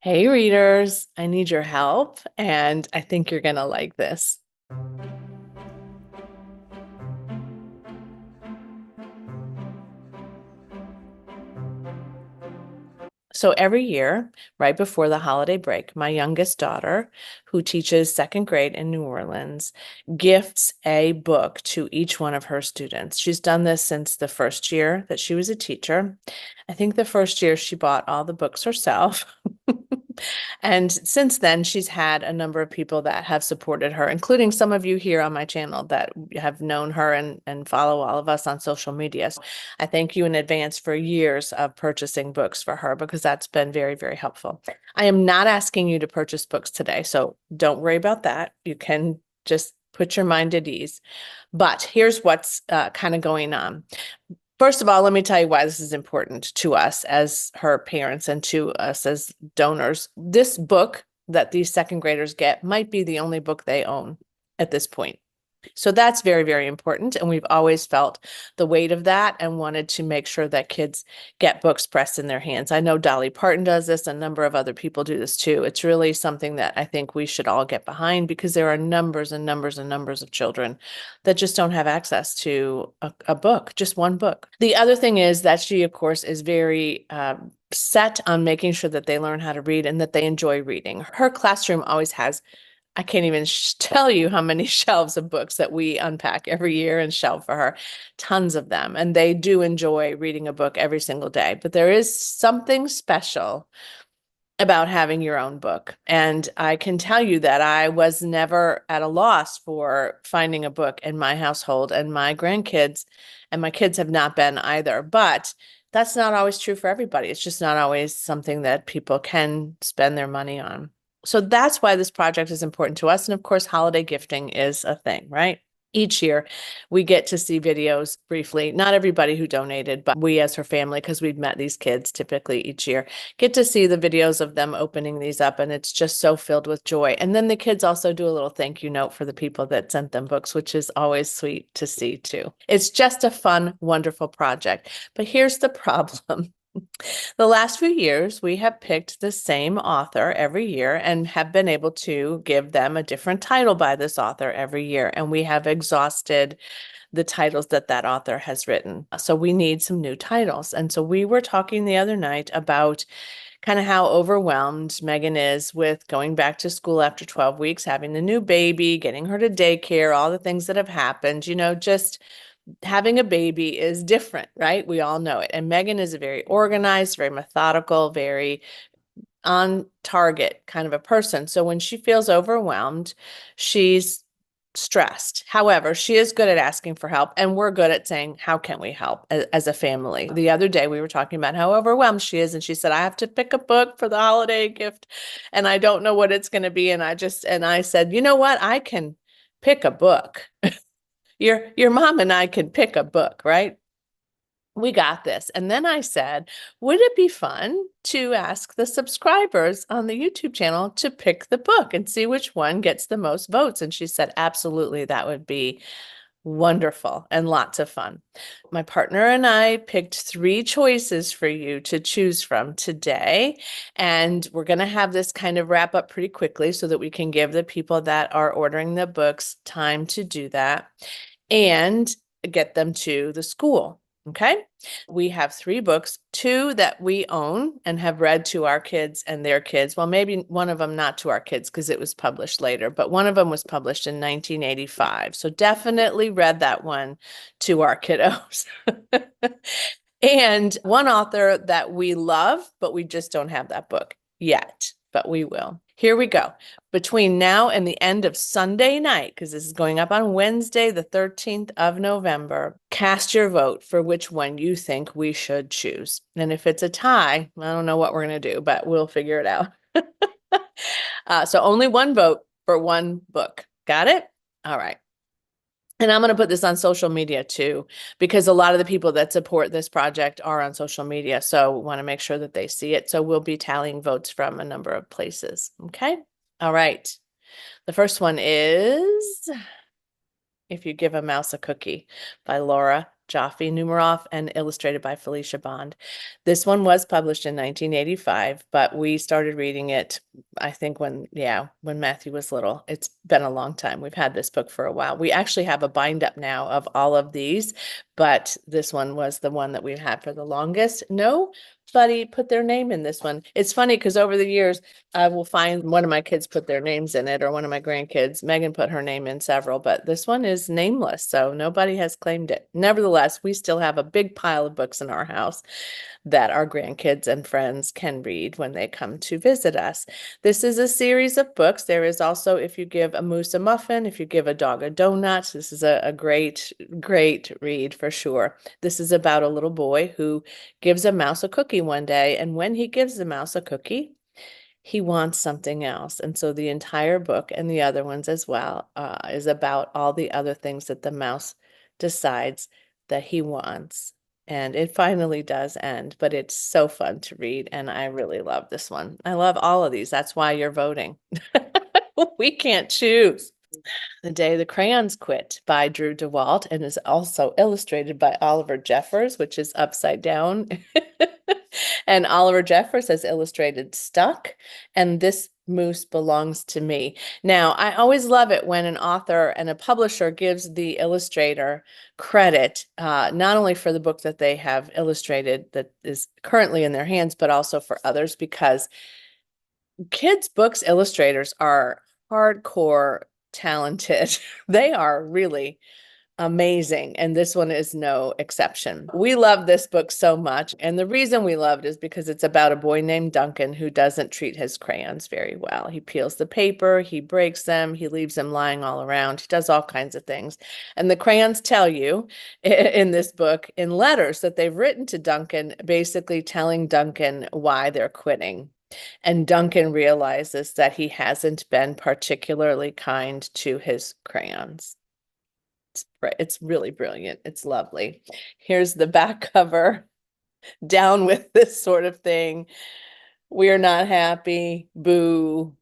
Hey readers, I need your help, and I think you're gonna like this. So every year, right before the holiday break, my youngest daughter, who teaches second grade in New Orleans, gifts a book to each one of her students. She's done this since the first year that she was a teacher. I think the first year she bought all the books herself. And since then, she's had a number of people that have supported her, including some of you here on my channel that have known her and follow all of us on social media. So I thank you in advance for years of purchasing books for her because that's been very, very helpful. I am not asking you to purchase books today, so don't worry about that. You can just put your mind at ease. But here's what's kind of going on. First of all, let me tell you why this is important to us as her parents and to us as donors. This book that these second graders get might be the only book they own at this point. So that's very, very important. And we've always felt the weight of that and wanted to make sure that kids get books pressed in their hands. I know Dolly Parton does this, a number of other people do this too. It's really something that I think we should all get behind because there are numbers and numbers and numbers of children that just don't have access to a book, just one book. The other thing is that she, of course, is very set on making sure that they learn how to read and that they enjoy reading. Her classroom always has I can't even tell you how many shelves of books that we unpack every year and shelve for her. Tons of them. And they do enjoy reading a book every single day. But there is something special about having your own book. And I can tell you that I was never at a loss for finding a book in my household, and my grandkids and my kids have not been either. But that's not always true for everybody. It's just not always something that people can spend their money on. So that's why this project is important to us. And of course, holiday gifting is a thing, right? Each year, we get to see videos briefly. Not everybody who donated, but we as her family, because we've met these kids typically each year, get to see the videos of them opening these up. And it's just so filled with joy. And then the kids also do a little thank you note for the people that sent them books, which is always sweet to see too. It's just a fun, wonderful project. But here's the problem. The last few years, we have picked the same author every year and have been able to give them a different title by this author every year. And we have exhausted the titles that that author has written. So we need some new titles. And so we were talking the other night about kind of how overwhelmed Megan is with going back to school after 12 weeks, having the new baby, getting her to daycare, all the things that have happened, just having a baby is different, right? We all know it. And Megan is a very organized, very methodical, very on target kind of a person. So when she feels overwhelmed, she's stressed. However, she is good at asking for help, and we're good at saying, how can we help as a family? The other day we were talking about how overwhelmed she is, and she said, I have to pick a book for the holiday gift, and I don't know what it's going to be. And I said, you know what? I can pick a book. Your mom and I can pick a book, right? We got this. And then I said, would it be fun to ask the subscribers on the YouTube channel to pick the book and see which one gets the most votes? And she said, absolutely, that would be wonderful and lots of fun. My partner and I picked 3 choices for you to choose from today. And we're going to have this kind of wrap up pretty quickly so that we can give the people that are ordering the books time to do that and get them to the school. Okay. We have 3 books, 2 that we own and have read to our kids and their kids. Well, maybe one of them not to our kids because it was published later, but one of them was published in 1985. So definitely read that one to our kiddos. And one author that we love, but we just don't have that book yet, but we will. Here we go. Between now and the end of Sunday night, because this is going up on Wednesday, the 13th of November, cast your vote for which one you think we should choose. And if it's a tie, I don't know what we're going to do, but we'll figure it out. So only one vote for one book. Got it? All right. And I'm going to put this on social media too, because a lot of the people that support this project are on social media. So we want to make sure that they see it. So we'll be tallying votes from a number of places. Okay. All right. The first one is If You Give a Mouse a Cookie by Laura Joffe, Numeroff, and illustrated by Felicia Bond. This one was published in 1985, but we started reading it, I think when Matthew was little. It's been a long time. We've had this book for a while. We actually have a bind up now of all of these, but this one was the one that we've had for the longest. Nobody put their name in this one. It's funny because over the years, I will find one of my kids put their names in it, or one of my grandkids. Megan put her name in several, but this one is nameless, so nobody has claimed it. Nevertheless, we still have a big pile of books in our house that our grandkids and friends can read when they come to visit us. This is a series of books. There is also If You Give a Moose a Muffin, If You Give a Dog a Donut. This is a great, great read for sure. This is about a little boy who gives a mouse a cookie one day, and when he gives the mouse a cookie, he wants something else. And so the entire book, and the other ones as well, is about all the other things that the mouse decides that he wants. And it finally does end, but it's so fun to read. And I really love this one. I love all of these. That's why you're voting. We can't choose. The Day the Crayons Quit by Drew Daywalt, and is also illustrated by Oliver Jeffers, which is upside down. And Oliver Jeffers has illustrated Stuck, and This Moose Belongs to Me. Now, I always love it when an author and a publisher gives the illustrator credit, not only for the book that they have illustrated that is currently in their hands, but also for others, because kids' books illustrators are hardcore talented. They are really amazing, and this one is no exception. We love this book so much, and the reason we love it is because it's about a boy named Duncan who doesn't treat his crayons very well. He peels the paper, he breaks them, he leaves them lying all around, he does all kinds of things. And the crayons tell you in this book in letters that they've written to Duncan, basically telling Duncan why they're quitting. And Duncan realizes that he hasn't been particularly kind to his crayons. It's really brilliant. It's lovely. Here's the back cover. Down with this sort of thing. We're not happy. Boo.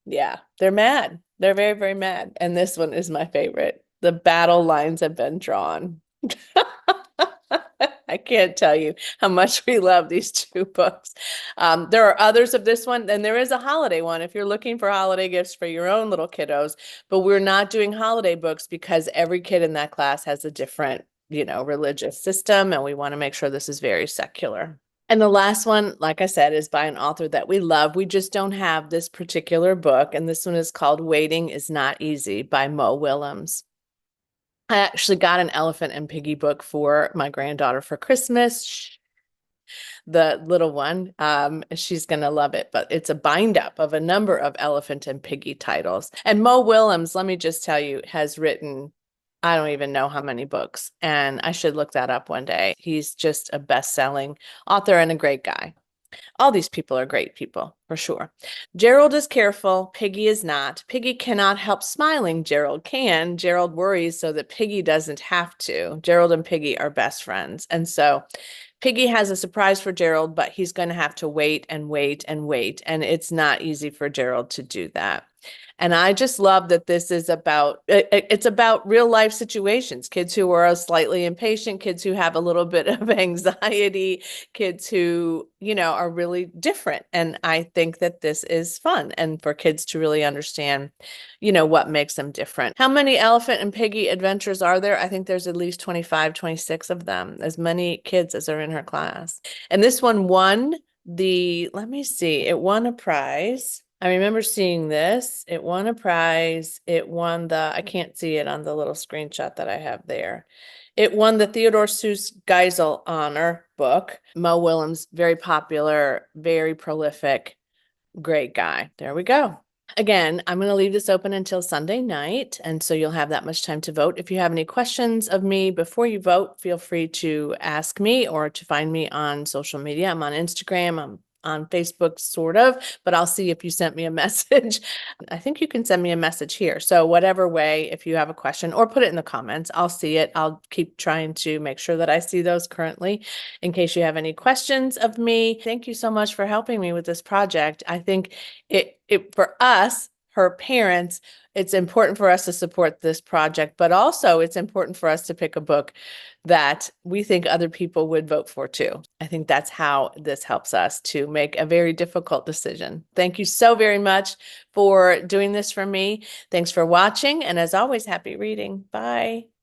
Yeah, they're mad. They're very, very mad. And this one is my favorite. The battle lines have been drawn. I can't tell you how much we love these two books. There are others of this one, and there is a holiday one if you're looking for holiday gifts for your own little kiddos, but we're not doing holiday books because every kid in that class has a different, religious system, and we want to make sure this is very secular. And the last one, like I said, is by an author that we love. We just don't have this particular book, and this one is called Waiting is Not Easy by Mo Willems. I actually got an Elephant and Piggy book for my granddaughter for Christmas. The little one, she's going to love it, but it's a bind up of a number of Elephant and Piggy titles. And Mo Willems, let me just tell you, has written, I don't even know how many books, and I should look that up one day. He's just a best-selling author and a great guy. All these people are great people, for sure. Gerald is careful. Piggy is not. Piggy cannot help smiling. Gerald can. Gerald worries so that Piggy doesn't have to. Gerald and Piggy are best friends. And so Piggy has a surprise for Gerald, but he's going to have to wait and wait and wait. And it's not easy for Gerald to do that. And I just love that this is it's about real life situations, kids who are slightly impatient, kids who have a little bit of anxiety, kids who, are really different. And I think that this is fun, and for kids to really understand, what makes them different. How many Elephant and Piggy adventures are there? I think there's at least 25, 26 of them, as many kids as are in her class. And this one won let me see, it won a prize. I remember seeing this. It won a prize. It won I can't see it on the little screenshot that I have there. It won the Theodore Seuss Geisel Honor book. Mo Willems, very popular, very prolific, great guy. There we go. Again, I'm going to leave this open until Sunday night, and so you'll have that much time to vote. If you have any questions of me before you vote, feel free to ask me or to find me on social media. I'm on Instagram. I'm on Facebook, sort of, but I'll see if you sent me a message. I think you can send me a message here. So whatever way, if you have a question, or put it in the comments, I'll see it. I'll keep trying to make sure that I see those currently in case you have any questions of me. Thank you so much for helping me with this project. I think it for us, her parents, it's important for us to support this project, but also it's important for us to pick a book that we think other people would vote for too. I think that's how this helps us to make a very difficult decision. Thank you so very much for doing this for me. Thanks for watching, and as always, happy reading. Bye.